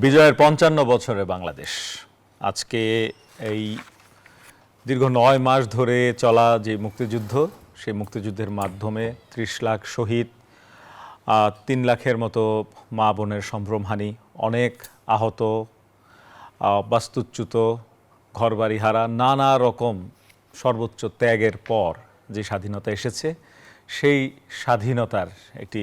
বিজয়ের ৫৫ বছরে বাংলাদেশ আজকে এই দীর্ঘ ৯ মাস ধরে চলা যে মুক্তিযুদ্ধ, সেই মুক্তিযুদ্ধের মাধ্যমে ৩০ লাখ শহীদ, ৩ লাখের মতো মা বোনের সম্ভ্রমহানি, অনেক আহত, বাস্তুচ্যুত, ঘরবাড়ি হারা, নানা রকম সর্বোচ্চ ত্যাগের পর যে স্বাধীনতা এসেছে, সেই স্বাধীনতার একটি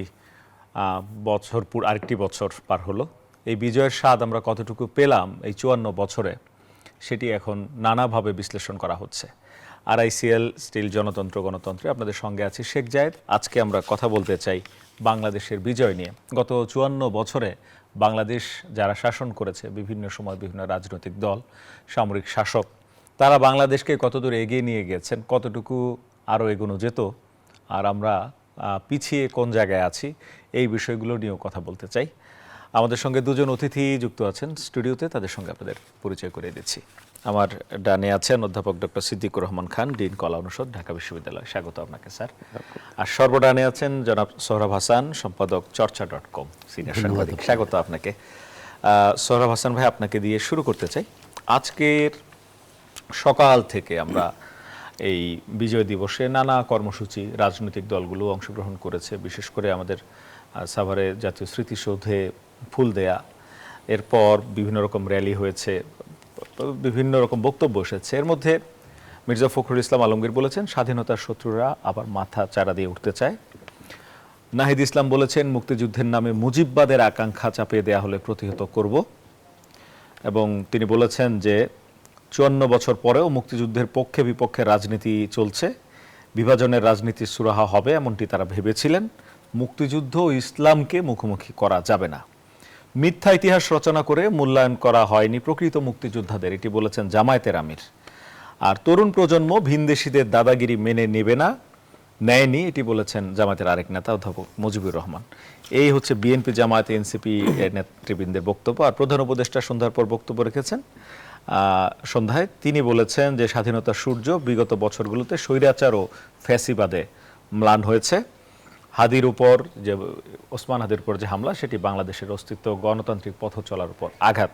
আরেকটি বছর পার হলো। এই বিজয়ের স্বাদ আমরা কতটুকু পেলাম এই ৫৪ বছরে, সেটি এখন নানাভাবে বিশ্লেষণ করা হচ্ছে। আরআইসিএল স্টিল জনতন্ত্র গণতন্ত্রে আপনাদের সঙ্গে আছি শেখ জায়েদ। আজকে আমরা কথা বলতে চাই বাংলাদেশের বিজয় নিয়ে। গত ৫৪ বছরে বাংলাদেশ যারা শাসন করেছে, বিভিন্ন সময় বিভিন্ন রাজনৈতিক দল, সামরিক শাসক, তারা বাংলাদেশকে কতদূর এগিয়ে নিয়ে গেছেন, কতটুকু আরও এগোনো যেত, আর আমরা পিছিয়ে কোন জায়গায় আছি, এই বিষয়গুলো নিয়েও কথা বলতে চাই। আমাদের সঙ্গে দুজন অতিথি যুক্ত আছেন স্টুডিওতে, তাদের সঙ্গে আপনাদের পরিচয় করে দিচ্ছি। আমার ডানে আছেন অধ্যাপক ডক্টর সিদ্দিকুর রহমান খান, ডিন কলা অনুষদ, ঢাকা বিশ্ববিদ্যালয়। স্বাগত আপনাকে স্যার। আর সর্বডানে আছেন জনাব সোহরাব হাসান, সম্পাদক চর্চা.com, সিনিয়র সাংবাদিক। স্বাগত আপনাকে। সোহরাব হাসান ভাই, আপনাকে দিয়ে শুরু করতে চাই। আজকের সকাল থেকে আমরা এই বিজয় দিবসে নানা কর্মসূচি রাজনৈতিক দলগুলো অংশগ্রহণ করেছে। বিশেষ করে আমাদের সাভারে জাতীয় স্মৃতিসৌধে ফুল দেয়া, এরপর বিভিন্ন রকম র্যালি হয়েছে, বিভিন্ন রকম বক্তব্য এসেছে। এর মধ্যে মির্জা ফখরুল ইসলাম আলমগীর বলেছেন, স্বাধীনতার শত্রুরা আবার মাথা চারা দিয়ে উঠতে চায়। নাহিদ ইসলাম বলেছেন, মুক্তিযুদ্ধের নামে মুজিববাদের আকাঙ্ক্ষা চাপিয়ে দেয়া হলে প্রতিহত করব। এবং তিনি বলেছেন যে ৫৪ বছর পরেও মুক্তিযুদ্ধের পক্ষে বিপক্ষে রাজনীতি চলছে, বিভাজনের রাজনীতির সুরাহা হবে এমনটি তারা ভেবেছিলেন। মুক্তিযুদ্ধ ও ইসলামকে মুখোমুখি করা যাবে না। মিথ্যা ইতিহাস রচনা করে মূল্যায়ন করা হয়নি প্রকৃত মুক্তিযোদ্ধাদের, এটি বলেছেন জামায়াতের আমির। আর তরুণ প্রজন্ম ভিনদেশীদের দাদাগিরি মেনে নেবে না, নেয়নি, এটি বলেছেন জামায়াতের আরেক নেতা অধ্যাপক মুজিবুর রহমান। এই হচ্ছে বিএনপি, জামায়াত, এনসিপি নেতৃবৃন্দের বক্তব্য। আর প্রধান উপদেষ্টা সন্ধ্যার পর বক্তব্য রেখেছেন সন্ধ্যায়। তিনি বলেছেন যে স্বাধীনতার সূর্য বিগত বছরগুলোতে স্বৈরাচার ও ফ্যাসিবাদে ম্লান হয়েছে। হাদির উপর যে ওসমান হাদির উপর যে হামলা, সেটি বাংলাদেশের অস্তিত্ব, গণতান্ত্রিক পথ চলার উপর আঘাত।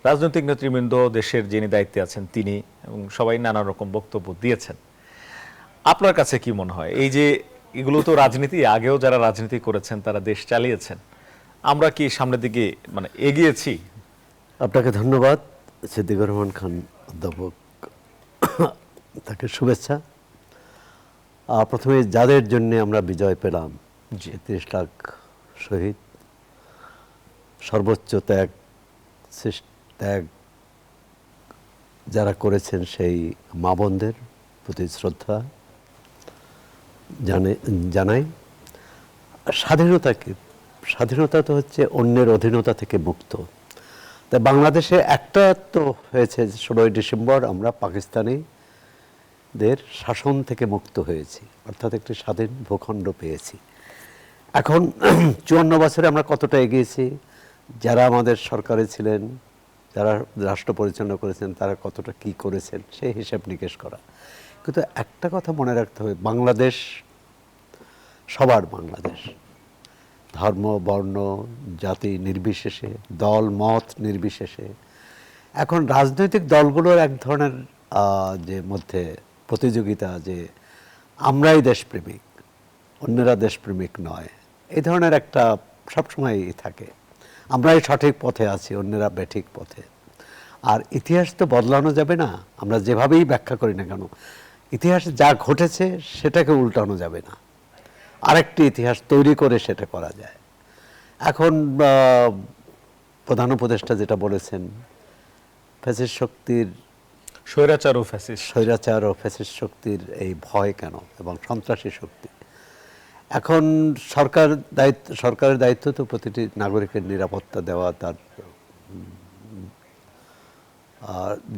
রাজনৈতিক নেতৃবৃন্দ, দেশের যিনি দায়িত্বে আছেন তিনি, এবং সবাই নানা রকম বক্তব্য দিয়েছেন। আপনার কাছে কি মনে হয়, এই যে এগুলো তো রাজনীতি, আগেও যারা রাজনীতি করেছেন তারা দেশ চালিয়েছেন, আমরা কি সামনের দিকে এগিয়েছি? আপনাকে ধন্যবাদ সিদ্দিকুর রহমান খান অধ্যাপক, তাকে শুভেচ্ছা। প্রথমে যাদের জন্য আমরা বিজয় পেলাম, ৩০ লাখ শহীদ, সর্বোচ্চ ত্যাগ যারা করেছেন সেই মা বোনদের প্রতি শ্রদ্ধা জানাই। স্বাধীনতা তো হচ্ছে অন্যের অধীনতা থেকে মুক্ত। তাই বাংলাদেশে একটা তো হয়েছে, ১৬ই ডিসেম্বর আমরা পাকিস্তানিদের শাসন থেকে মুক্ত হয়েছি, অর্থাৎ একটি স্বাধীন ভূখণ্ড পেয়েছি। এখন ৫৪ বছরে আমরা কতটা এগিয়েছি, যারা আমাদের সরকারে ছিলেন, যারা রাষ্ট্র পরিচালনা করেছেন, তারা কতটা কি করেছেন, সেই হিসাব নিকেশ করা। কিন্তু একটা কথা মনে রাখতে হবে, বাংলাদেশ সবার বাংলাদেশ, ধর্ম, বর্ণ, জাতি নির্বিশেষে, দল মত নির্বিশেষে। এখন রাজনৈতিক দলগুলোর এক ধরনের যে মধ্যে প্রতিযোগিতা, যে আমরাই দেশপ্রেমিক, অন্যরা দেশপ্রেমিক নয়, এই ধরনের একটা সবসময়ই থাকে। আমরাই সঠিক পথে আছি, অন্যরা বেঠিক পথে। আর ইতিহাস তো বদলানো যাবে না, আমরা যেভাবেই ব্যাখ্যা করি না কেন, ইতিহাসে যা ঘটেছে সেটাকে উল্টানো যাবে না, আরেকটি ইতিহাস তৈরি করে সেটা করা যায়। এখন প্রধান উপদেষ্টা যেটা বলেছেন, ফ্যাসিস্ট শক্তির, স্বৈরাচার ও ফ্যাসিস্ট শক্তির এই ভয় কেন, এবং সন্ত্রাসী শক্তি। এখন সরকারের দায়িত্ব তো প্রতিটি নাগরিকের নিরাপত্তা দেওয়া, তার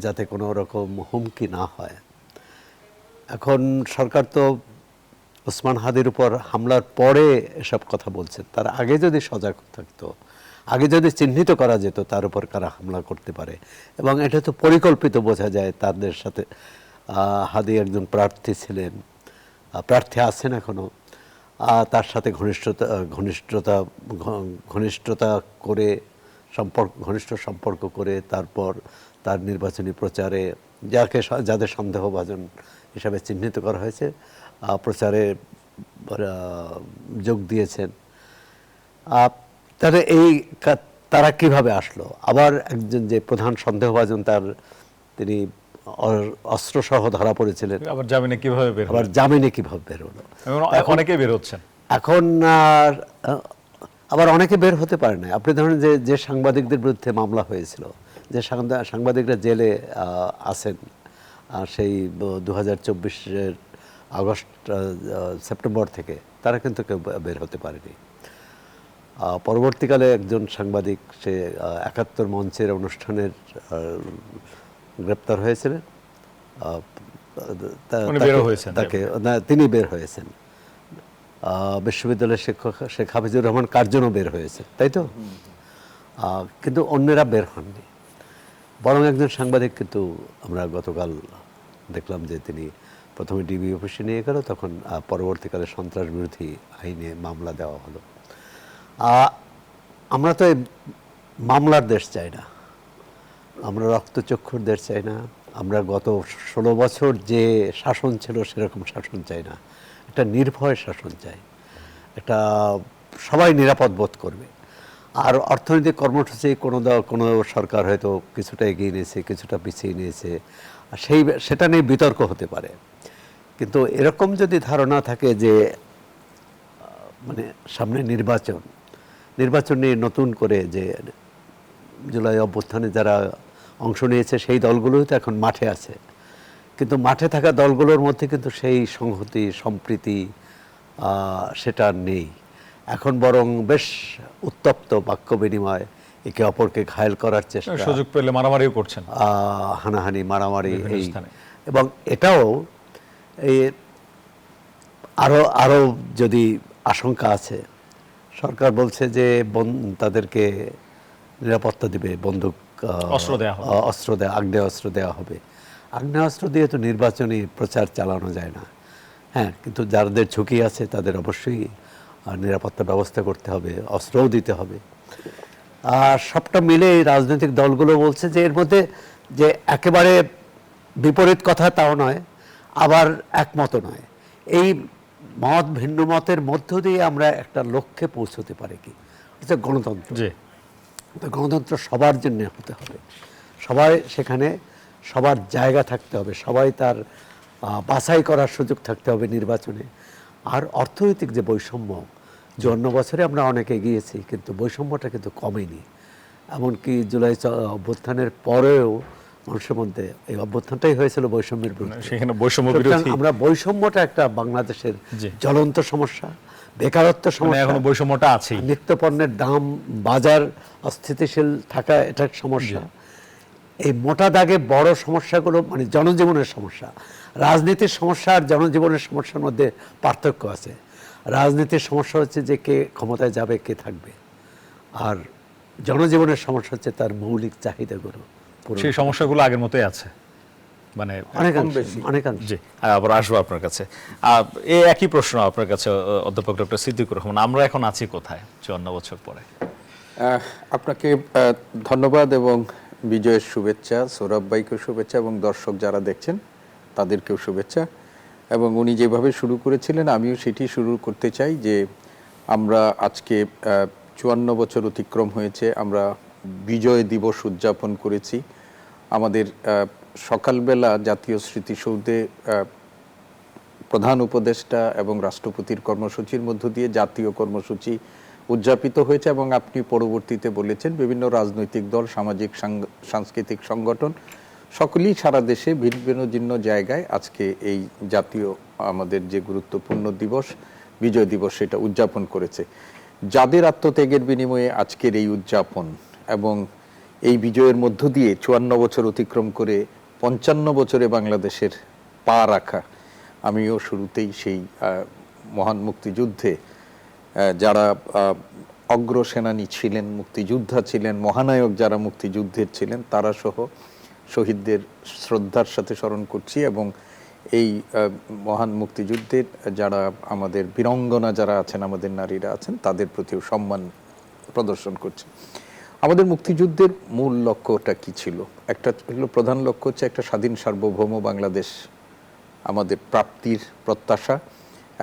যাতে কোনো রকম হুমকি না হয়। এখন সরকার তো ওসমান হাদির উপর হামলার পরে এসব কথা বলছেন, তার আগে যদি সজাগ থাকতো, আগে যদি চিহ্নিত করা যেত তার উপর কারা হামলা করতে পারে, এবং এটা তো পরিকল্পিত বোঝা যায়। তাদের সাথে হাদি একজন প্রার্থী ছিলেন, প্রার্থী আছেন এখনও, তার সাথে ঘনিষ্ঠতা করে ঘনিষ্ঠ সম্পর্ক করে তারপর তার নির্বাচনী প্রচারে যাদের সন্দেহভাজন হিসাবে চিহ্নিত করা হয়েছে প্রচারে যোগ দিয়েছেন। তাহলে তারা কিভাবে আসলো? আবার একজন যে প্রধান সন্দেহভাজন তিনি অস্ত্রসহ ধরা পড়েছিলেন, আবার জামিনে কিভাবে বের হলো? আবার জামিনে কিভাবে বের হলো? অনেকে বের হচ্ছেন এখন, আবার অনেকে বের হতে পারে না। আপনি ধরেন যে সাংবাদিকদের বিরুদ্ধে মামলা হয়েছিল, যে সাংবাদিকরা জেলে আছেন, সেই 2024-এর আগস্ট সেপ্টেম্বর থেকে, তারা কিন্তু কেউ বের হতে পারেনি। পরবর্তীকালে একজন সাংবাদিক, সে ৭১ মঞ্চের অনুষ্ঠানের গ্রেপ্তার হয়েছিলেন, তিনি বের হয়েছেন। বিশ্ববিদ্যালয়ের শিক্ষক শেখ হাফিজুর রহমান কার্জনও বের হয়েছে, তাই তো? কিন্তু অন্যেরা বের হননি। বরং একজন সাংবাদিক, কিন্তু আমরা গতকাল দেখলাম যে তিনি প্রথমে ডিবি অফিসে নিয়ে গেল, তখন পরবর্তীকালে সন্ত্রাস বিরোধী আইনে মামলা দেওয়া হলো। আমরা তো এই মামলার দেশ চাই না, আমরা রক্তচক্ষুর দেশ চাই না, আমরা গত 16 বছর যে শাসন ছিল সেরকম শাসন চাই না। একটা নির্ভয় শাসন চাই, একটা সবাই নিরাপদ বোধ করবে। আর অর্থনৈতিক কর্মসূচি কোনো সরকার হয়তো কিছুটা এগিয়ে নিয়েছে, কিছুটা পিছিয়ে নিয়েছে, সেটা নিয়ে বিতর্ক হতে পারে। কিন্তু এরকম যদি ধারণা থাকে যে মানে সামনে নির্বাচন নিয়ে নতুন করে, যে জুলাই অভ্যুত্থানে যারা অংশ নিয়েছে সেই দলগুলোই তো এখন মাঠে আছে, কিন্তু মাঠে থাকা দলগুলোর মধ্যে কিন্তু সেই সংহতি সম্প্রীতি সেটা নেই। এখন বরং বেশ উত্তপ্ত বাক্য বিনিময়, একে অপরকে ঘায়েল করার চেষ্টা, সুযোগ পেলে মারামারিও করছেন, হানাহানি মারামারি। এবং এটাও আরো যদি আশঙ্কা আছে, সরকার বলছে যে তাদেরকে নিরাপত্তা দিবে, বন্দুক অস্ত্র আগ্নেয়াস্ত্র দেওয়া হবে। আগ্নেয়াস্ত্র দিয়ে তো নির্বাচনী প্রচার চালানো যায় না। হ্যাঁ, কিন্তু যাদের ঝুঁকি আছে তাদের অবশ্যই নিরাপত্তা ব্যবস্থা করতে হবে, অস্ত্রও দিতে হবে। আর সবটা মিলে এই রাজনৈতিক দলগুলো বলছে যে এর মধ্যে যে একেবারে বিপরীত কথা তাও নয়, আবার একমত নয়। এই ভিন্ন মতের মধ্য দিয়ে আমরা একটা লক্ষ্যে পৌঁছতে পারি কি, হচ্ছে গণতন্ত্র। গণতন্ত্র সবার জন্য হতে হবে, সবাই সেখানে সবার জায়গা থাকতে হবে, সবাই তার বাছাই করার সুযোগ থাকতে হবে নির্বাচনে। আর অর্থনৈতিক যে বৈষম্য, 54 বছরে আমরা অনেক এগিয়েছি, কিন্তু বৈষম্যটা কিন্তু কমেনি। এমনকি জুলাই অভ্যুত্থানের পরেও মানুষের মধ্যে, এই অভ্যুত্থানটাই হয়েছিল বৈষম্যের বিরুদ্ধে। আমরা বৈষম্যটা একটা বাংলাদেশের জ্বলন্ত সমস্যা, বেকারত্ব সমস্যা, এখনো বৈষম্যটা আছে, নিত্যপণ্যের দাম, বাজার অস্থিতিশীল থাকা, এটা সমস্যা। এই মোটা দাগে বড় সমস্যাগুলো মানে জনজীবনের সমস্যা। রাজনীতির সমস্যা আর জনজীবনের সমস্যার মধ্যে পার্থক্য আছে। রাজনীতির সমস্যা হচ্ছে যে কে ক্ষমতায় যাবে, কে থাকবে, আর জনজীবনের সমস্যা হচ্ছে তার মৌলিক চাহিদাগুলো। সেই সমস্যাগুলো আগের মতোই আছে, মানে অনেকাংশে। আবার আসবো আপনার কাছে। এই একই প্রশ্ন আপনার কাছে, অধ্যাপক ডক্টর সিদ্দিকুর রহমান, আমরা এখন আছি কোথায় 54 বছর পরে? আপনাকে ধন্যবাদ এবং বিজয়ের শুভেচ্ছা, সৌরভ ভাইকেও শুভেচ্ছা এবং দর্শক যারা দেখছেন তাদেরকেও শুভেচ্ছা। এবং উনি যেভাবে শুরু করেছিলেন আমিও সেটি শুরু করতে চাই, যে আমরা আজকে 54 বছর অতিক্রম হয়েছে, আমরা বিজয় দিবস উদযাপন করেছি। আমাদের সকালবেলা জাতীয় স্মৃতিসৌধে প্রধান উপদেষ্টা এবং রাষ্ট্রপতির কর্মসূচির মধ্য দিয়ে জাতীয় কর্মসূচি উদযাপিত হয়েছে। এবং আপনি পরবর্তীতে বলেছেন বিভিন্ন রাজনৈতিক দল, সামাজিক সাংস্কৃতিক সংগঠন সকলেই সারা দেশে ভিন্ন ভিন্ন জায়গায় আজকে এই জাতীয় আমাদের যে গুরুত্বপূর্ণ দিবস বিজয় দিবস সেটা উদযাপন করেছে। যাদের আত্মত্যাগের বিনিময়ে আজকের এই উদযাপন এবং এই বিজয়ের মধ্য দিয়ে 54 বছর অতিক্রম করে 55 বছরে বাংলাদেশের পা রাখা, আমিও শুরুতেই সেই মহান মুক্তিযুদ্ধে যারা অগ্রসেনানী ছিলেন, মুক্তিযোদ্ধা ছিলেন, মহানায়ক যারা মুক্তিযুদ্ধের ছিলেন, তারা সহ শহীদদের শ্রদ্ধার সাথে স্মরণ করছি। এবং এই মহান মুক্তিযুদ্ধের যারা আমাদের বীরাঙ্গনা যারা আছেন, আমাদের নারীরা আছেন, তাদের প্রতিও সম্মান প্রদর্শন করছি। আমাদের মুক্তিযুদ্ধের মূল লক্ষ্যটা কি ছিল? একটা হলো, প্রধান লক্ষ্য হচ্ছে একটা স্বাধীন সার্বভৌম বাংলাদেশ আমাদের প্রাপ্তির প্রত্যাশা,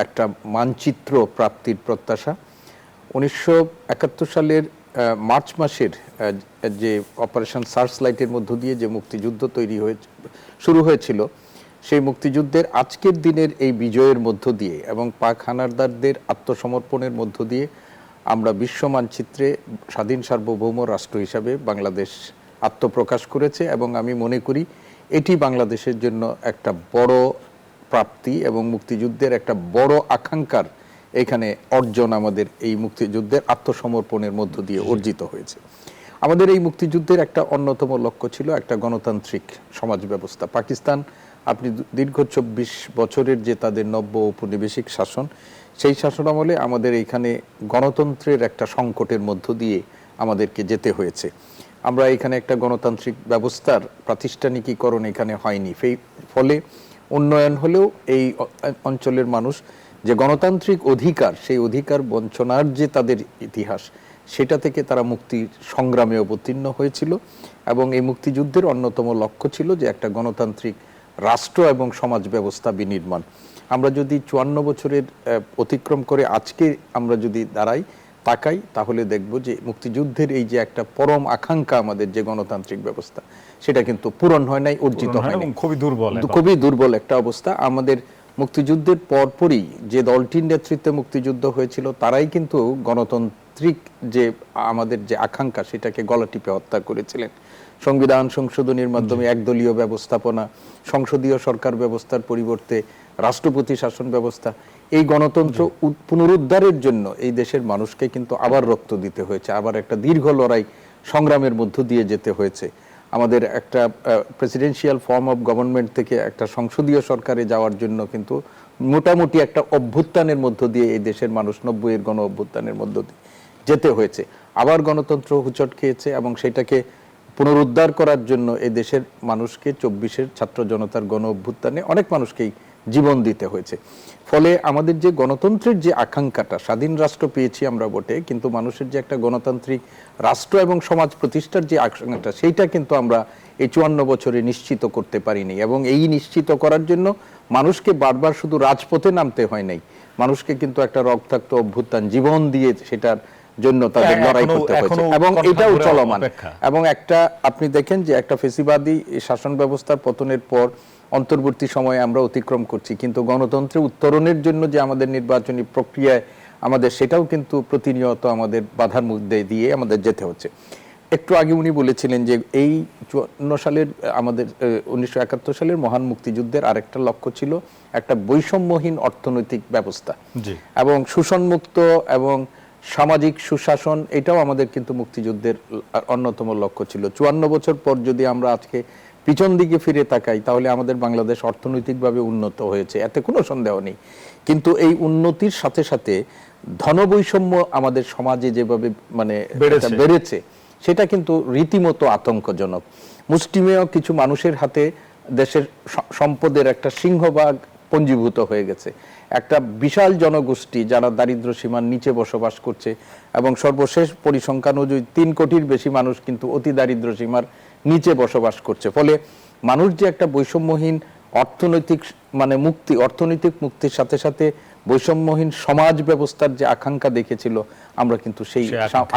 একটা মানচিত্র প্রাপ্তির প্রত্যাশা। 1971 সালের মার্চ মাসের যে অপারেশন সার্চ লাইটের মধ্য দিয়ে যে মুক্তিযুদ্ধ শুরু হয়েছিল, সেই মুক্তিযুদ্ধের আজকের দিনের এই বিজয়ের মধ্য দিয়ে এবং পাক হানাদারদের আত্মসমর্পণের মধ্য দিয়ে আমরা বিশ্ব মানচিত্রে স্বাধীন সার্বভৌম রাষ্ট্র হিসাবে বাংলাদেশ আত্মপ্রকাশ করেছে। এবং আমি মনে করি এটি বাংলাদেশের জন্য একটা বড় প্রাপ্তি এবং মুক্তিযুদ্ধের একটা বড় আকাঙ্ক্ষার এখানে অর্জন আমাদের এই মুক্তিযুদ্ধের আত্মসমর্পণের মধ্য দিয়ে অর্জিত হয়েছে। আমাদের এই মুক্তিযুদ্ধের একটা অন্যতম লক্ষ্য ছিল একটা গণতান্ত্রিক সমাজ ব্যবস্থা। পাকিস্তান, আপনি দীর্ঘ 24 বছরের যে তাদের নব্য উপনিবেশিক শাসন, সেই শাসন আমলে আমাদের এইখানে গণতন্ত্রের একটা সংকটের মধ্য দিয়ে আমাদেরকে যেতে হয়েছে। আমরা এখানে একটা গণতান্ত্রিক ব্যবস্থার প্রাতিষ্ঠানিকীকরণ এখানে হয়নি। ফলে উন্নয়ন হলেও এই অঞ্চলের মানুষ যে গণতান্ত্রিক অধিকার, সেই অধিকার বঞ্চনার যে তাদের ইতিহাস, সেটা থেকে তারা মুক্তির সংগ্রামে অবতীর্ণ হয়েছিল। এবং এই মুক্তিযুদ্ধের অন্যতম লক্ষ্য ছিল যে একটা গণতান্ত্রিক রাষ্ট্র এবং সমাজ ব্যবস্থা বিনির্মাণ। আমরা যদি 54 বছরের অতিক্রম করে আজকে আমরা যদি তাকাই, তাহলে দেখব যে মুক্তিযুদ্ধের এই যে একটা পরম আকাঙ্ক্ষা আমাদের যে গণতান্ত্রিক ব্যবস্থা, সেটা কিন্তু পূরণ হয় নাই, অর্জিত হয় নাই, খুবই দুর্বল একটা অবস্থা। আমাদের মুক্তিযুদ্ধের পরপরই যে দলটির নেতৃত্বে মুক্তিযুদ্ধ হয়েছিল, তারাই কিন্তু গণতান্ত্রিক যে আমাদের যে আকাঙ্ক্ষা, সেটাকে গলা টিপে হত্যা করেছিলেন। সংবিধান সংশোধনের মাধ্যমে একদলীয় ব্যবস্থাপনা, সংসদীয় সরকার ব্যবস্থার পরিবর্তে রাষ্ট্রপতি শাসন ব্যবস্থা, এই গণতন্ত্র পুনরুদ্ধারের জন্য এই দেশের মানুষকে কিন্তু আবার রক্ত দিতে হয়েছে, আবার একটা দীর্ঘ লড়াই সংগ্রামের মধ্য দিয়ে যেতে হয়েছে। আমাদের একটা প্রেসিডেন্সিয়াল ফর্ম অফ গভর্নমেন্ট থেকে একটা সংসদীয় সরকারে যাওয়ার জন্য কিন্তু মোটামুটি একটা অভ্যুত্থানের মধ্য দিয়ে এই দেশের মানুষ 90-এর গণ অভ্যুত্থানের মধ্য দিয়ে যেতে হয়েছে। আবার গণতন্ত্র হুচট খেয়েছে এবং সেটাকে পুনরুদ্ধার করার জন্য এই দেশের মানুষকে 24-এর ছাত্র জনতার গণ অভ্যুত্থানে অনেক মানুষকেই জীবন দিতে হয়েছে। ফলে আমাদের যে গণতন্ত্রের যে আকাঙ্ক্ষাটা, স্বাধীন রাষ্ট্র পেয়েছি আমরা বটে, কিন্তু মানুষের যে একটা গণতান্ত্রিক রাষ্ট্র এবং সমাজ প্রতিষ্ঠার যে আকাঙ্ক্ষাটা, সেইটা কিন্তু আমরা এই 54 বছরে নিশ্চিত করতে পারিনি। এবং এই নিশ্চিত করার জন্য মানুষকে বারবার শুধু রাজপথে নামতে হয় নাই, মানুষকে কিন্তু একটা রক্তাক্ত অভ্যুত্থান জীবন দিয়ে সেটার জন্য তাদের লড়াই করতে হয়েছে এবং এটাও চলমান। এবং একটা আপনি দেখেন যে একটা ফেসিবাদী শাসন ব্যবস্থার পতনের পর অন্তর্বর্তী সময়ে আমরা অতিক্রম করছি, কিন্তু গণতন্ত্রে উত্তরণের জন্য যে আমাদের নির্বাচনী প্রক্রিয়ায় আমাদের, সেটাও কিন্তু প্রতিনিয়ত আমাদের বাধার মধ্যে দিয়ে আমাদের যেতে হচ্ছে। একটু আগে উনি বলেছিলেন যে এই 54 সালের আমাদের 1971 সালের মহান মুক্তিযুদ্ধের আরেকটা লক্ষ্য ছিল একটা বৈষম্যহীন অর্থনৈতিক ব্যবস্থা এবং শোষণমুক্ত এবং সামাজিক সুশাসন। এটাও আমাদের কিন্তু মুক্তিযুদ্ধের অন্যতম লক্ষ্য ছিল। 54 বছর পর যদি আমরা আজকে পিছন দিকে ফিরে তাকাই, তাহলে আমাদের বাংলাদেশ অর্থনৈতিকভাবে উন্নত হয়েছে, এতে কোনো সন্দেহ নেই। কিন্তু এই উন্নতির সাথে সাথে ধনবৈষম্য আমাদের সমাজে যেভাবে বেড়েছে, সেটা কিন্তু রীতিমতো আতঙ্কজনক। মুষ্টিমেয় কিছু মানুষের হাতে দেশের সম্পদের একটা সিংহভাগ পঞ্জীভূত হয়ে গেছে। একটা বিশাল জনগোষ্ঠী যারা দারিদ্র সীমার নিচে বসবাস করছে এবং সর্বশেষ পরিসংখ্যান অনুযায়ী 3 কোটির বেশি মানুষ কিন্তু অতি দারিদ্র সীমার নিচে বসবাস করছে। ফলে মানুষ যে একটা বৈষম্যহীন অর্থনৈতিক মুক্তির সাথে সাথে বৈষম্যহীন সমাজ ব্যবস্থার যে আকাঙ্ক্ষা দেখেছিল, আমরা কিন্তু সেই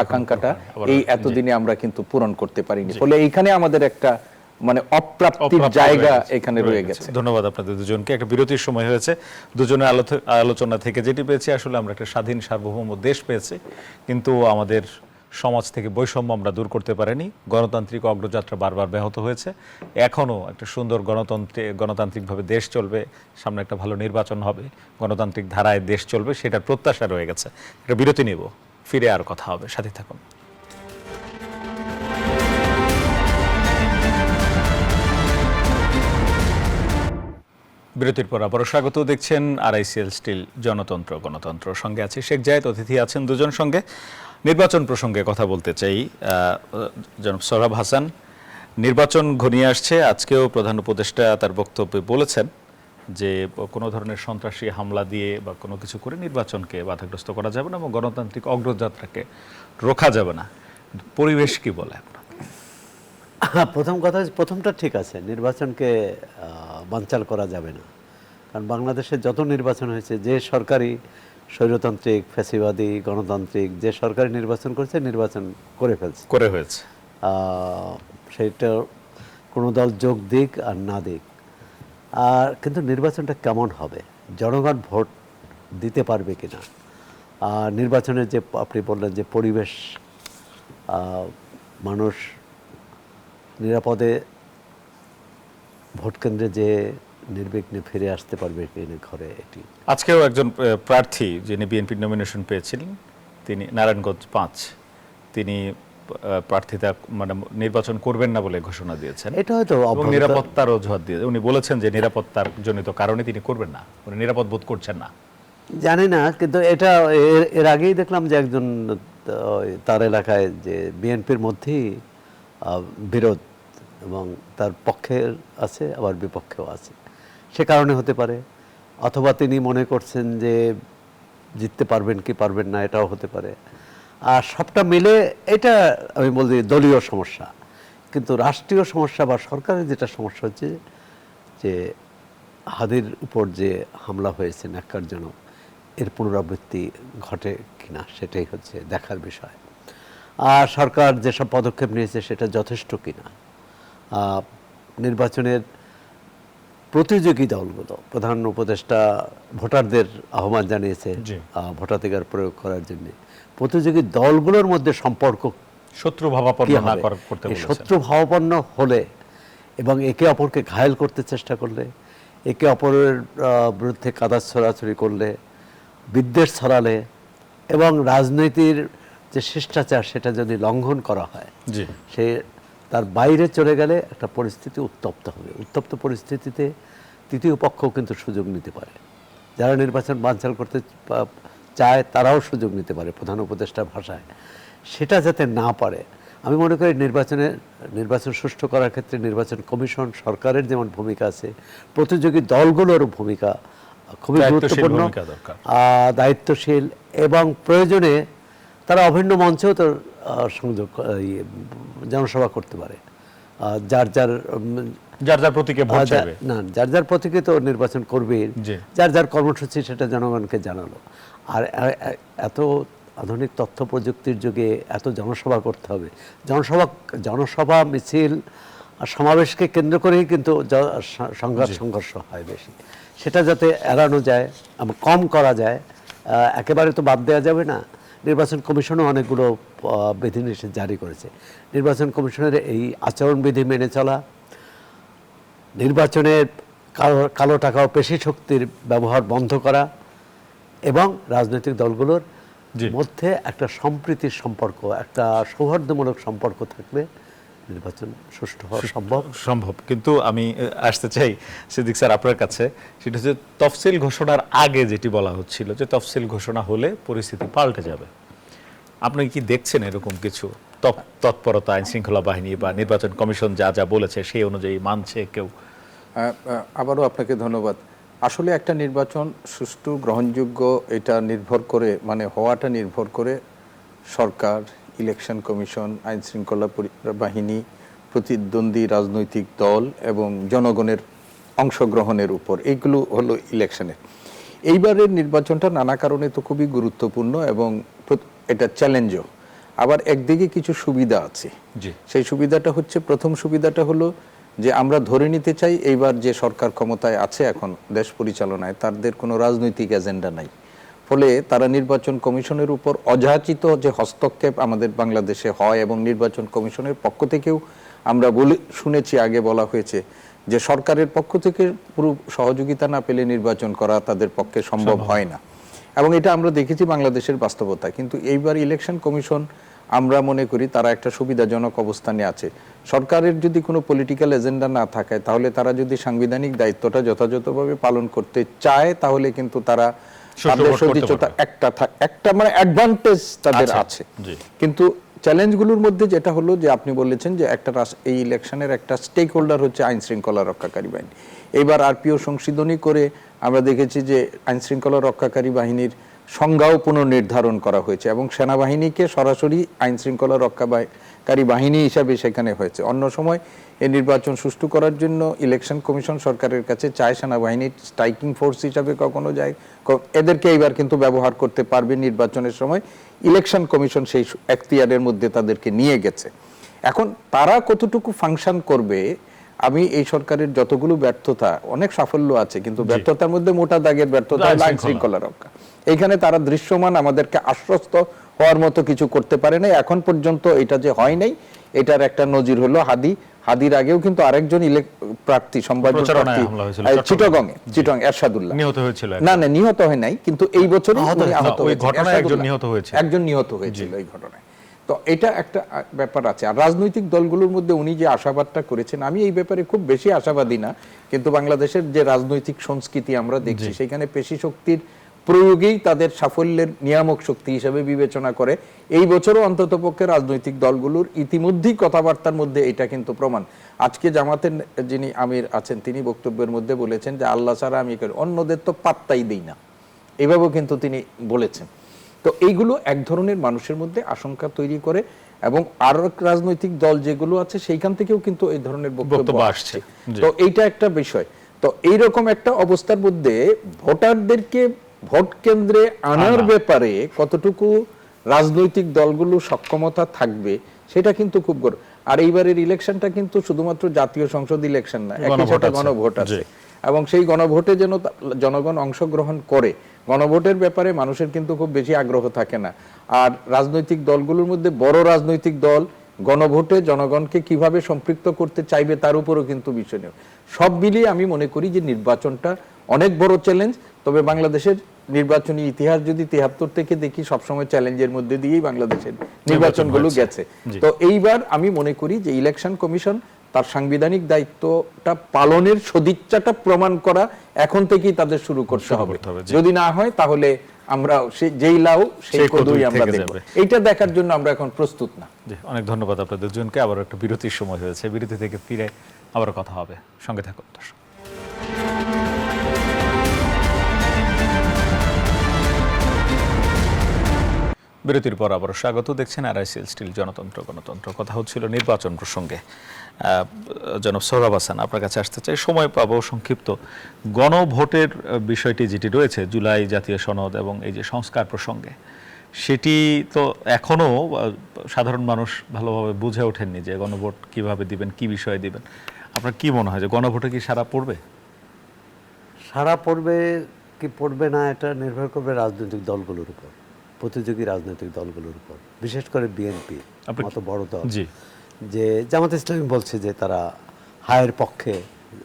আকাঙ্ক্ষাটা এই এতদিনে আমরা কিন্তু পূরণ করতে পারিনি। ফলে এইখানে আমাদের একটা অপ্রাপ্তির জায়গা এখানে রয়ে গেছে। ধন্যবাদ আপনাদের দুজনকে। একটা বিরতির সময় হয়েছে, দুজনের আলোচনা থেকে যেটি পেয়েছি, আসলে আমরা একটা স্বাধীন সার্বভৌম দেশ পেয়েছি, কিন্তু আমাদের সমাজ থেকে বৈষম্য আমরা দূর করতে পারিনি। গণতান্ত্রিক অগ্রযাত্রা বারবার ব্যাহত হয়েছে। এখনও একটা সুন্দর গণতান্ত্রিকভাবে দেশ চলবে, সামনে একটা ভালো নির্বাচন হবে, গণতান্ত্রিক ধারায় দেশ চলবে, সেটার প্রত্যাশা রয়ে গেছে। একটা বিরতি নেব, ফিরে আর কথা হবে, সাথে থাকুন। বিরতির পর আবারও স্বাগত। দেখছেন RICL স্টিল জনতন্ত্র গণতন্ত্র। সঙ্গে আছে শেখ জায়েদ, অতিথি আছেন দুজন। সঙ্গে নির্বাচন প্রসঙ্গে কথা বলতে চাই। জনাব সোহরাব হাসান, নির্বাচন ঘনিয়ে আসছে। আজকেও প্রধান উপদেষ্টা তার বক্তব্যে বলেছেন যে কোনো ধরনের সন্ত্রাসী হামলা দিয়ে বা কোনো কিছু করে নির্বাচনকে বাধাগ্রস্ত করা যাবে না এবং গণতান্ত্রিক অগ্রযাত্রাকে রোখা যাবে না। পরিবেশ কি বলে আপনার? প্রথম কথা হচ্ছে, প্রথমটা ঠিক আছে, নির্বাচনকে বানচাল করা যাবে না। কারণ বাংলাদেশে যত নির্বাচন হয়েছে, যে সরকারি স্বৈরতান্ত্রিক, ফ্যাসিবাদী, গণতান্ত্রিক যে সরকারি নির্বাচন করেছে, নির্বাচন করে ফেলছে। করে হয়েছে। সেইটা কোনো দল যোগ দিক আর না দিক, আর কিন্তু নির্বাচনটা কেমন হবে, জনগণ ভোট দিতে পারবে কিনা, আর নির্বাচনের যে আপনি বললেন যে পরিবেশ, মানুষ নিরাপদে ভোট কেন্দ্রে যে নির্বিঘ্নে ফিরে আসতে পারবে কিনা ঘরে, এটি। আজকেও একজন প্রার্থী যিনি বিএনপির নমিনেশন পেয়েছিলেন, তিনি নারায়ণগঞ্জ 5, তিনি প্রার্থিতা মানে নির্বাচন করবেন না বলে ঘোষণা দিয়েছেন। এটা হয়তো এবং নিরাপত্তার অজুহাত দিয়ে উনি বলেছেন যে নিরাপত্তার জনিত কারণে তিনি করবেন না, উনি নিরাপদ বোধ করছেন না। জানি না, কিন্তু এটা এর আগেই দেখলাম যে একজন তার এলাকায় যে বিএনপির মধ্যেই বিরোধ, এবং তার পক্ষের আছে আবার বিপক্ষেও আছে, সে কারণে হতে পারে। অথবা তিনি মনে করছেন যে জিততে পারবেন কি পারবেন না, এটাও হতে পারে। আর সবটা মিলে এটা আমি বলছি দলীয় সমস্যা, কিন্তু রাষ্ট্রীয় সমস্যা বা সরকারের যেটা সমস্যা হচ্ছে যে হাদির উপর যে হামলা হয়েছে ন্যাক্কারজনক, এর পুনরাবৃত্তি ঘটে কিনা সেটাই হচ্ছে দেখার বিষয়। আর সরকার যেসব পদক্ষেপ নিয়েছে সেটা যথেষ্ট কিনা। নির্বাচনের প্রতিযোগী দলগুলো, প্রধান উপদেষ্টা ভোটারদের আহ্বান জানিয়েছে ভোটাধিকার প্রয়োগ করার জন্য। প্রতিযোগী দলগুলোর মধ্যে সম্পর্ক শত্রু ভাবাপন্ন না করতে বলেছেন। শত্রু ভাবাপন্ন হলে এবং একে অপরকে ঘায়েল করতে চেষ্টা করলে, একে অপরের বিরুদ্ধে কাদা ছড়াছড়ি করলে, বিদ্বেষ ছড়ালে, এবং রাজনীতির যে শিষ্টাচার সেটা যদি লঙ্ঘন করা হয়, সে তার বাইরে চলে গেলে একটা পরিস্থিতি উত্তপ্ত হবে। উত্তপ্ত পরিস্থিতিতে তৃতীয় পক্ষও কিন্তু সুযোগ নিতে পারে। যারা নির্বাচন বানচাল করতে চায় তারাও সুযোগ নিতে পারে প্রধান উপদেষ্টার ভাষায়। সেটা যাতে না পারে, আমি মনে করি নির্বাচন সুষ্ঠু করার ক্ষেত্রে নির্বাচন কমিশন, সরকারের যেমন ভূমিকা আছে, প্রতিযোগী দলগুলোরও ভূমিকা খুবই গুরুত্বপূর্ণ, দায়িত্বশীল, এবং প্রয়োজনে তারা অভিন্ন মঞ্চেও তো সংযোগ জনসভা করতে পারে। যার যার প্রতীকে ভোট চাইবে না, যার যার প্রতীকে তো নির্বাচন করবে, যার যার কর্মসূচি সেটা জনগণকে জানালো। আর এত আধুনিক তথ্য প্রযুক্তির যুগে এত জনসভা করতে হবে, জনসভা মিছিল আর সমাবেশকে কেন্দ্র করেই কিন্তু সংঘর্ষ হয় বেশি। সেটা যাতে এড়ানো যায়, কম করা যায়, একেবারে তো বাদ দেওয়া যাবে না। নির্বাচন কমিশনও অনেকগুলো বিধিনিষেধ জারি করেছে। নির্বাচন কমিশনের এই আচরণবিধি মেনে চলা, নির্বাচনের কালো টাকা ও পেশি শক্তির ব্যবহার বন্ধ করা, এবং রাজনৈতিক দলগুলোর মধ্যে একটা সম্প্রীতির সম্পর্ক, একটা সৌহার্দ্যমূলক সম্পর্ক থাকলে নির্বাচন সুষ্ঠু হওয়া সম্ভব। কিন্তু আমি আসতে চাই সিদ্দিক স্যার আপনার কাছে, সেটা হচ্ছে তফসিল ঘোষণার আগে যেটি বলা হচ্ছিল যে তফসিল ঘোষণা হলে পরিস্থিতি পাল্টে যাবে, আপনি কি দেখছেন এরকম কিছু তৎপরতা? আইন শৃঙ্খলা বাহিনী বা নির্বাচন কমিশন যা যা বলেছে সেই অনুযায়ী মানছে কেউ? আবারও আপনাকে ধন্যবাদ। আসলে একটা নির্বাচন সুষ্ঠু গ্রহণযোগ্য এটা নির্ভর করে, মানে হওয়াটা নির্ভর করে সরকার, ইলেকশন কমিশন, আইন শৃঙ্খলা বাহিনী, প্রতিদ্বন্দ্বী রাজনৈতিক দল এবং জনগণের অংশগ্রহণের উপর। এইগুলো হলো ইলেকশনের। এইবারের নির্বাচনটা নানা কারণে তো খুবই গুরুত্বপূর্ণ এবং এটা চ্যালেঞ্জও। আবার একদিকে কিছু সুবিধা আছে। সেই সুবিধাটা হচ্ছে, প্রথম সুবিধাটা হলো যে আমরা ধরে নিতে চাই এইবার যে সরকার ক্ষমতায় আছে এখন দেশ পরিচালনায়, তাদের কোনো রাজনৈতিক এজেন্ডা নাই। ফলে তারা নির্বাচন কমিশনের উপর অযাচিত যে হস্তক্ষেপ আমাদের বাংলাদেশে হয়, এবং নির্বাচন কমিশনের পক্ষ থেকেও আমরা শুনেছি, আগে বলা হয়েছে যে সরকারের পক্ষ থেকে পুরো সহযোগিতা না পেলে নির্বাচন করা তাদের পক্ষে সম্ভব হয় না, এবং এটা আমরা দেখেছি বাংলাদেশের বাস্তবতা। কিন্তু এইবার ইলেকশন কমিশন আমরা মনে করি তারা একটা সুবিধাজনক অবস্থানে আছে। সরকারের যদি কোনো পলিটিক্যাল এজেন্ডা না থাকে, তাহলে তারা যদি সাংবিধানিক দায়িত্বটা যথাযথভাবে পালন করতে চায়, তাহলে কিন্তু তারা একটা মানে অ্যাডভান্টেজ তাদের আছে। কিন্তু চ্যালেঞ্জগুলোর মধ্যে যেটা হলো যে আপনি বলেছেন যে একটা এই ইলেকশনের একটা স্টেক হোল্ডার হচ্ছে আইন শৃঙ্খলা রক্ষাকারী বাহিনী। এইবার আরপিও সংশোধনী করে আমরা দেখেছি যে আইন শৃঙ্খলা রক্ষাকারী বাহিনীর সংজ্ঞাও পুনর্নির্ধারণ করা হয়েছে এবং সেনাবাহিনীকে সরাসরি আইন শৃঙ্খলা রক্ষাকারী বাহিনী হিসাবে সেখানে হয়েছে। অন্য সময় এই নির্বাচন সুষ্ঠু করার জন্য ইলেকশন কমিশন সরকারের কাছে চায়, সেনাবাহিনীর স্ট্রাইকিং ফোর্স হিসাবে কখনো যায়, এদেরকে এইবার কিন্তু ব্যবহার করতে পারবে নির্বাচনের সময়। ইলেকশন কমিশন সেই এখতিয়ারের মধ্যে তাদেরকে নিয়ে গেছে। এখন তারা কতটুকু ফাংশন করবে, আমি এই সরকারের যতগুলো ব্যর্থতা, অনেক সাফল্য আছে কিন্তু ব্যর্থতার মধ্যে মোটা দাগের ব্যর্থতা হলো আইন শৃঙ্খলা রক্ষা। এইখানে তারা দৃশ্যমান আমাদেরকে আশ্বস্ত হওয়ার মতো কিছু করতে পারে নাই এখন পর্যন্ত। এটা যে হয় নাই, এটার একটা নজির হলো হাদির আগেও কিন্তু আরেকজন প্রার্থী সম্ভাব্য প্রার্থী চিটং এরশাদুল্লাহ নিহত হয়েছিল। না নিহত হয় নাই, কিন্তু এই বছরই আহত ঘটনায় একজন নিহত হয়েছিল এই ঘটনায়। তো এটা একটা ব্যাপার আছে। আর রাজনৈতিক দলগুলোর মধ্যে উনি যে আশাবাদটা করেছেন, আমি এই ব্যাপারে খুব বেশি আশাবাদী না, কিন্তু বাংলাদেশের যে রাজনৈতিক সংস্কৃতি আমরা দেখছি, সেখানে পেশি শক্তির প্রয়োগেই তাদের সাফল্যের নিয়ামক শক্তি হিসেবে বিবেচনা করে। এই বছরও অন্ততপক্ষে রাজনৈতিক দলগুলোর ইতিমধ্যেই কথাবার্তার মধ্যে এটা কিন্তু প্রমাণ। আজকে জামাতের যিনি আমির আছেন, তিনি বক্তব্যের মধ্যে বলেছেন যে আল্লাহ ছাড়া আমি অন্যদের তো পাত্তাই দিই না, এভাবেও কিন্তু তিনি বলেছেন। তো এইগুলো এক ধরনের মানুষের মধ্যে আশঙ্কা তৈরি করে, এবং আরো রাজনৈতিক দল যেগুলো আছে সেইখান থেকেও কিন্তু এই ধরনের বক্তব্য আসছে। তো এইটা একটা বিষয়। তো এইরকম একটা অবস্থার মধ্যে ভোটারদেরকে ভোট কেন্দ্রে আনার ব্যাপারে কতটুকু রাজনৈতিক দলগুলো সক্ষমতা থাকবে, সেটা কিন্তু খুব গড়। আর এইবারের ইলেকশনটা কিন্তু শুধুমাত্র জাতীয় সংসদ ইলেকশন না, একই সাথে গণভোট আছে, এবং সেই গণভোটে যেন জনগণ অংশগ্রহণ করে। গণভোটের ব্যাপারে মানুষের কিন্তু খুব বেশি আগ্রহ থাকে না। আর রাজনৈতিক দলগুলোর মধ্যে বড় রাজনৈতিক দল গণভোটে জনগণকে কিভাবে সম্পৃক্ত করতে চাইবে তার উপরও কিন্তু বিষয় নেই। সব মিলিয়ে আমি মনে করি যে নির্বাচনটা অনেক বড় চ্যালেঞ্জ। তবে বাংলাদেশের নির্বাচনী ইতিহাস যদি 73 থেকে দেখি, সবসময় চ্যালেঞ্জের মধ্যে দিয়েই বাংলাদেশের নির্বাচনগুলো গেছে। তো এইবার আমি মনে করি যে ইলেকশন কমিশন তার সাংবিধানিক দায়িত্বটা পালনের সদিচ্ছাটা প্রমাণ করা এখন থেকেই তাদের শুরু করতে হবে। যদি না হয় তাহলে আমরা যেই লাউ সেই কদুই আমরা দেখব। এইটা দেখার জন্য আমরা এখন প্রস্তুত না। অনেক ধন্যবাদ আপনাদের দুজনকে। আবার একটা বিরতির সময় হয়েছে, বিরতি থেকে ফিরে আবার কথা হবে, সঙ্গে থাকুন দর্শক। বিরতির পর আবার স্বাগত। দেখছেন আরআইসিএল স্টিল জনতন্ত্র গণতন্ত্র। কথা হচ্ছিল নির্বাচন প্রসঙ্গে। জনাব সোহরাব হাসান, আপনার কাছে আসতে চাই, সময় পাবো সংক্ষিপ্ত। গণভোটের বিষয়টি যেটি রয়েছে, জুলাই জাতীয় সনদ এবং এই যে সংস্কার প্রসঙ্গে, সেটি তো এখনো সাধারণ মানুষ ভালোভাবে বুঝে ওঠেননি যে গণভোট কিভাবে দিবেন, কি বিষয়ে দিবেন। আপনার কি মনে হয় যে গণভোটে কি সারা পড়বে? সারা পড়বে কি পড়বে না, এটা নির্ভর করবে রাজনৈতিক দলগুলোর উপর, প্রতিযোগী রাজনৈতিক দলগুলোর উপর, বিশেষ করে বিএনপি মতো বড় দল। যে জামাত ইসলামী বলছে যে তারা হায়ের পক্ষে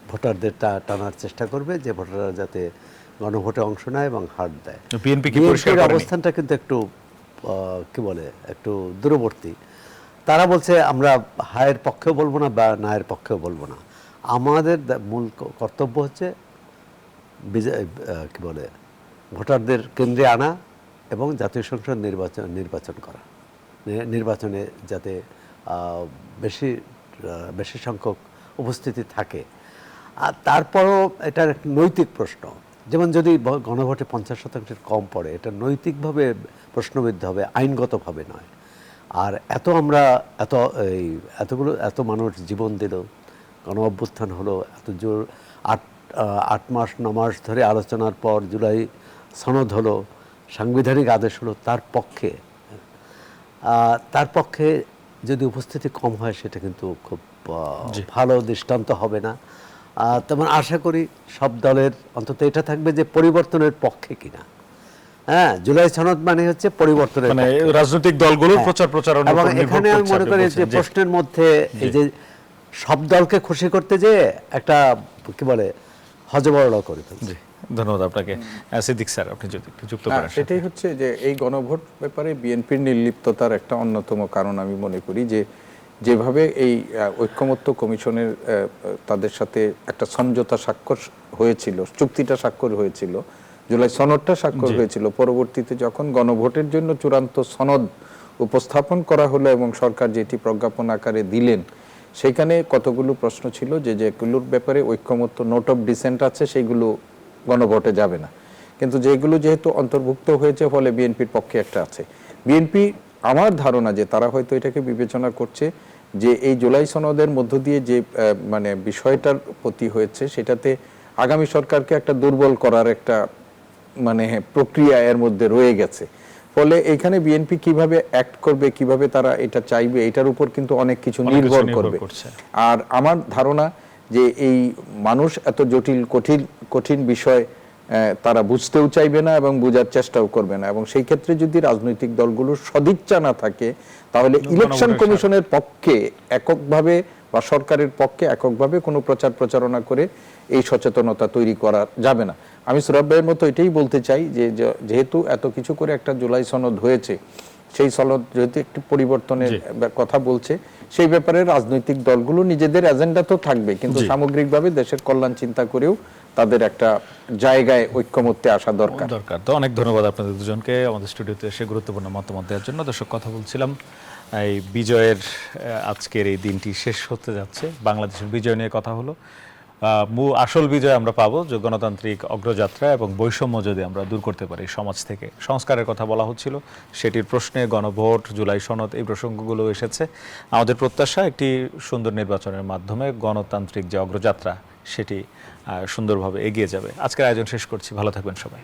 ভোটারদের টানার চেষ্টা করবে, যে ভোটাররা যাতে গণভোটে অংশ নেয় এবং হার দেয়। বিএনপির অবস্থানটা কিন্তু একটু কি বলে, একটু দূরবর্তী। তারা বলছে আমরা হায়ের পক্ষেও বলবো না বা নায়ের পক্ষেও বলবো না, আমাদের মূল কর্তব্য হচ্ছে কি বলে ভোটারদের কেন্দ্রে আনা এবং জাতীয় সংসদ নির্বাচন করা, নির্বাচনে যাতে বেশি সংখ্যক উপস্থিতি থাকে। আর তারপরও এটার নৈতিক প্রশ্ন, যেমন যদি গণভোটে 50% কম পড়ে, এটা নৈতিকভাবে প্রশ্নবিদ্ধ হবে, আইনগতভাবে নয়। আর এত মানুষ জীবন দিল, গণ অভ্যুত্থান হলো, এত জোর 8 মাস 9 মাস ধরে আলোচনার পর জুলাই সনদ হলো, সাংবিধানিক আদেশ হলো, তার পক্ষে যদি উপস্থিতি কম হয় সেটা কিন্তু খুব ভালো দৃষ্টান্ত হবে না। তেমন আশা করি সব দলের অন্তত এটা থাকবে যে পরিবর্তনের পক্ষে কিনা। হ্যাঁ, জুলাই সনদ মানে হচ্ছে পরিবর্তনের, মানে রাজনৈতিক দলগুলোর প্রচার প্রচারণা। এবং এখানে আমি মনে করি যে প্রশ্নের মধ্যে এই যে সব দলকে খুশি করতে যে একটা কি বলে হজবরল করে ফেলছে। ধন্যবাদ আপনাকে। সিদ্দিক স্যার, আপনি যদি একটু যুক্ত করেন। সেটাই হচ্ছে যে এই গণভোট ব্যাপারে বিএনপির নির্লিপ্ততার একটা অন্যতম কারণ আমি মনে করি, যে যেভাবে এই ঐক্যমত্য কমিশনের তাদের সাথে একটা সমঝোতা স্বাক্ষর হয়েছিল, চুক্তিটা স্বাক্ষর হয়েছিল, জুলাই সনদটা স্বাক্ষর হয়েছিল, পরবর্তীতে যখন গণভোটের জন্য চূড়ান্ত সনদ উপস্থাপন করা হলো এবং সরকার যেটি প্রজ্ঞাপন আকারে দিলেন, সেখানে কতগুলো প্রশ্ন ছিল যেগুলোর ব্যাপারে ঐক্যমত্য নোট অফ ডিসেন্ট আছে, সেইগুলো গণভোটে যাবে না। কিন্তু যেগুলো যেহেতু অন্তর্ভুক্ত হয়েছে ফলে বিএনপির পক্ষে একটা আছে। বিএনপি আমার ধারণা যে তারা হয়তো এটাকে বিবেচনা করছে যে এই জুলাই সনদের মধ্য দিয়ে যে মানে বিষয়টার প্রতি হয়েছে সেটাতে আগামী সরকারকে একটা দুর্বল করার একটা মানে প্রক্রিয়া এর মধ্যে রয়ে গেছে। ফলে এখানে বিএনপি কিভাবে অ্যাক্ট করবে, কিভাবে তারা এটা চাইবে, এটার উপর কিন্তু অনেক কিছু নির্ভর করবে। আর আমার ধারণা যে এই মানুষ এত জটিল কঠিন বিষয় তারা বুঝতেও চাইবে না এবং বোঝার চেষ্টাও করবে না, এবং সেই ক্ষেত্রে যদি রাজনৈতিক দলগুলোর সদিচ্ছা না থাকে তাহলে ইলেকশন কমিশনের পক্ষে এককভাবে বা সরকারের পক্ষে এককভাবে কোনো প্রচারণা করে এই সচেতনতা তৈরি করা যাবে না। আমি সোহরাব ভাইয়ের মতো এটাই বলতে চাই যে যেহেতু এত কিছু করে একটা জুলাই সনদ হয়েছে, সেই সনদ যেহেতু একটি পরিবর্তনের কথা বলছে, সেই ব্যাপারে রাজনৈতিক দলগুলো নিজেদের এজেন্ডা তো থাকবে, কিন্তু সামগ্রিকভাবে দেশের কল্যাণ চিন্তা করেও তাদের একটা জায়গায় ঐক্যমত্যে আসা দরকার। তো অনেক ধন্যবাদ আপনাদের দুজনকে আমাদের স্টুডিওতে এসে গুরুত্বপূর্ণ মতামত দেওয়ার জন্য। দর্শক, কথা বলছিলাম এই বিজয়ের আজকের এই দিনটি শেষ হতে যাচ্ছে, বাংলাদেশের বিজয় নিয়ে কথা হলো। আসল বিজয় আমরা পাবো যে গণতান্ত্রিক অগ্রযাত্রা এবং বৈষম্য যদি আমরা দূর করতে পারি সমাজ থেকে। সংস্কারের কথা বলা হচ্ছিল, সেটির প্রশ্নে গণভোট, জুলাই সনদ, এই প্রসঙ্গগুলো এসেছে। আমাদের প্রত্যাশা একটি সুন্দর নির্বাচনের মাধ্যমে গণতান্ত্রিক যে অগ্রযাত্রা সেটি সুন্দরভাবে এগিয়ে যাবে। আজকের আয়োজন শেষ করছি, ভালো থাকবেন সবাই।